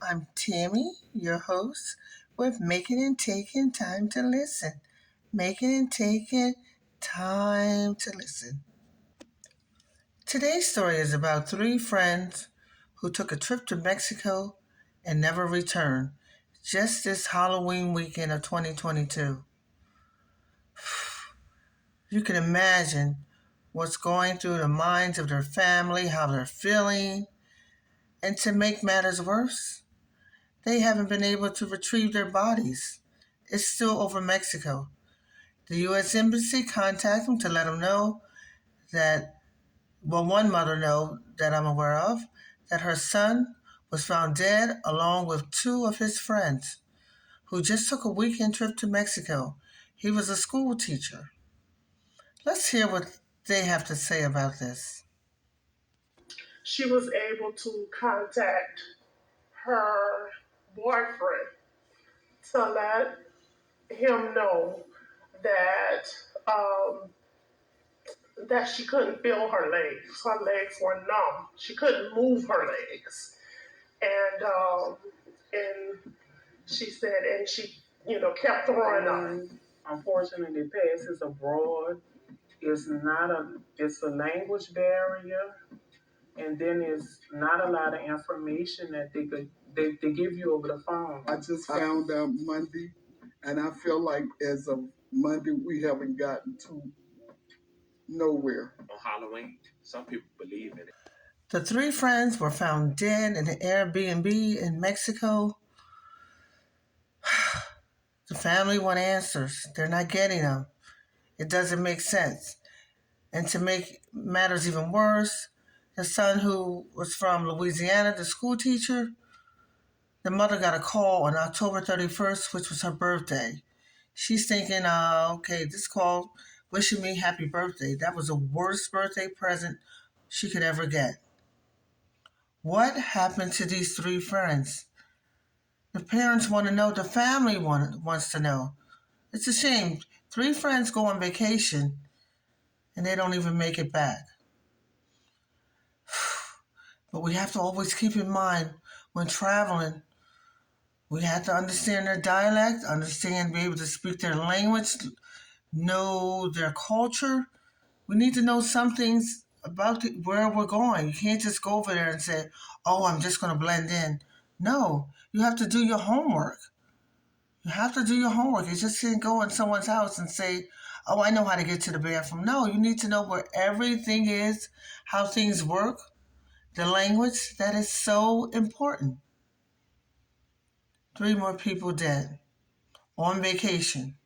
I'm Tammy, your host, with Making and Taking Time to Listen. Making and Taking Time to Listen. Today's story is about three friends who took a trip to Mexico and never returned, just this Halloween weekend of 2022. You can imagine what's going through the minds of their family, how they're feeling, and to make matters worse, they haven't been able to retrieve their bodies. It's still over Mexico. The U.S. Embassy contacted them to let them know that, well, one mother know that I'm aware of, that her son was found dead along with two of his friends who just took a weekend trip to Mexico. He was a school teacher. Let's hear what they have to say about this. She was able to contact her boyfriend to let him know that um, that she couldn't feel her legs. Her legs were numb. She couldn't move her legs, and she said, and she kept throwing up. Unfortunately, passes abroad. It's a language barrier, and then it's not a lot of information that they give you over the phone. I just found out Monday, and I feel like as of Monday, we haven't gotten to nowhere. On Halloween, some people believe in it. The three friends were found dead in an Airbnb in Mexico. The family want answers. They're not getting them. It doesn't make sense. And to make matters even worse, the son who was from Louisiana, the school teacher, the mother got a call on October 31st, which was her birthday. She's thinking, okay, this call wishing me happy birthday. That was the worst birthday present she could ever get. What happened to these three friends? The parents want to know. The family wants to know. It's a shame. Three friends go on vacation and they don't even make it back. But we have to always keep in mind when traveling, we have to understand their dialect, be able to speak their language, know their culture. We need to know some things about where we're going. You can't just go over there and say, oh, I'm just going to blend in. No, you have to do your homework. You have to do your homework. You just can't go in someone's house and say, oh, I know how to get to the bathroom. No, you need to know where everything is, how things work, the language. That is so important. Three more people dead on vacation.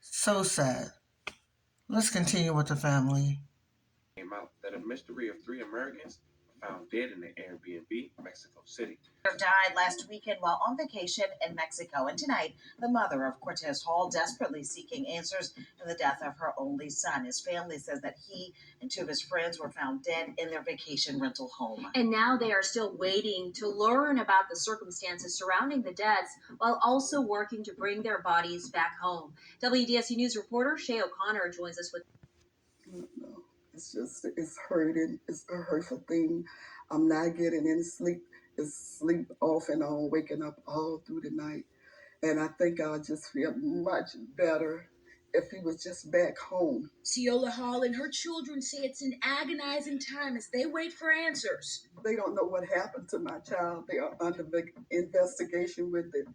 So sad. Let's continue with the family. Came out that a mystery of three Americans were found dead in an Airbnb, Mexico City. Died last weekend while on vacation in Mexico. And tonight, the mother of Cortez Hall desperately seeking answers in the death of her only son. His family says that he and two of his friends were found dead in their vacation rental home. And now they are still waiting to learn about the circumstances surrounding the deaths while also working to bring their bodies back home. WDSU News reporter Shay O'Connor joins us with. No, it's hurting. It's a hurtful thing. I'm not getting any sleep. It's sleep off and on, waking up all through the night. And I think I'll just feel much better if he was just back home. Ciola Hall and her children say it's an agonizing time as they wait for answers. They don't know what happened to my child. They are under investigation with it.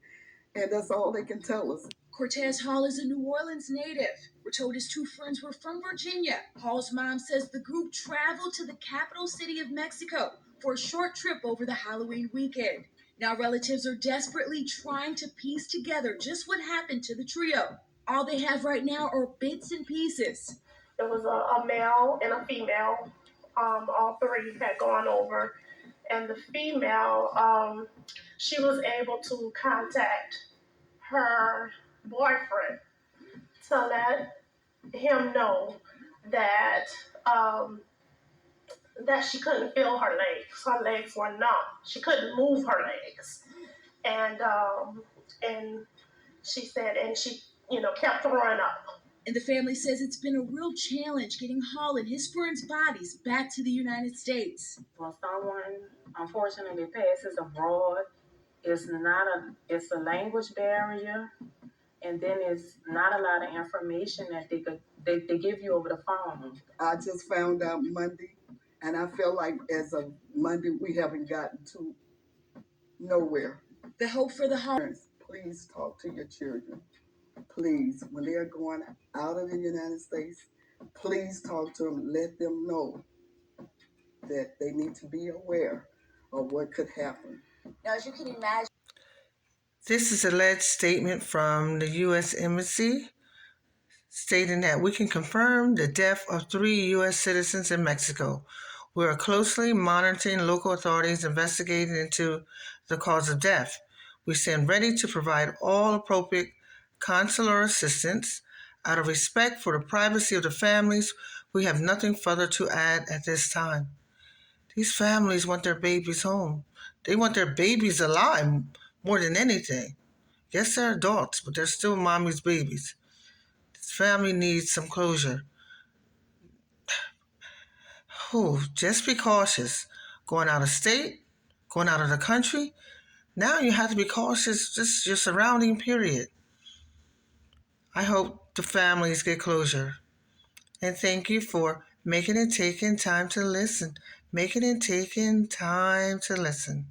And that's all they can tell us. Cortez Hall is a New Orleans native. We're told his two friends were from Virginia. Hall's mom says the group traveled to the capital city of Mexico for a short trip over the Halloween weekend. Now relatives are desperately trying to piece together just what happened to the trio. All they have right now are bits and pieces. There was a male and a female. All three had gone over, and the female, she was able to contact her boyfriend to let him know that that she couldn't feel her legs. Her legs were numb. She couldn't move her legs, and she said, and she kept throwing up. And the family says it's been a real challenge getting Hall and his friends' bodies back to the United States. When someone unfortunately passes abroad, it's a language barrier, and then it's not a lot of information that they give you over the phone. I just found out Monday, and I feel like as of Monday we haven't gotten to nowhere. The hope for the home. Parents, please talk to your children. Please, when they are going out of the United States, please talk to them. Let them know that they need to be aware of what could happen. Now, as you can imagine, This is a alleged statement from the U.S. Embassy stating that we can confirm the death of 3 U.S. citizens in Mexico. We are closely monitoring local authorities investigating into the cause of death. We stand ready to provide all appropriate consular assistance. Out of respect for the privacy of the families, we have nothing further to add at this time. These families want their babies home. They want their babies alive more than anything. Yes, they're adults, but they're still mommy's babies. This family needs some closure. Just be cautious. Going out of state, going out of the country. Now you have to be cautious, just your surrounding period. I hope the families get closure. And thank you for making and taking time to listen. Making and taking time to listen.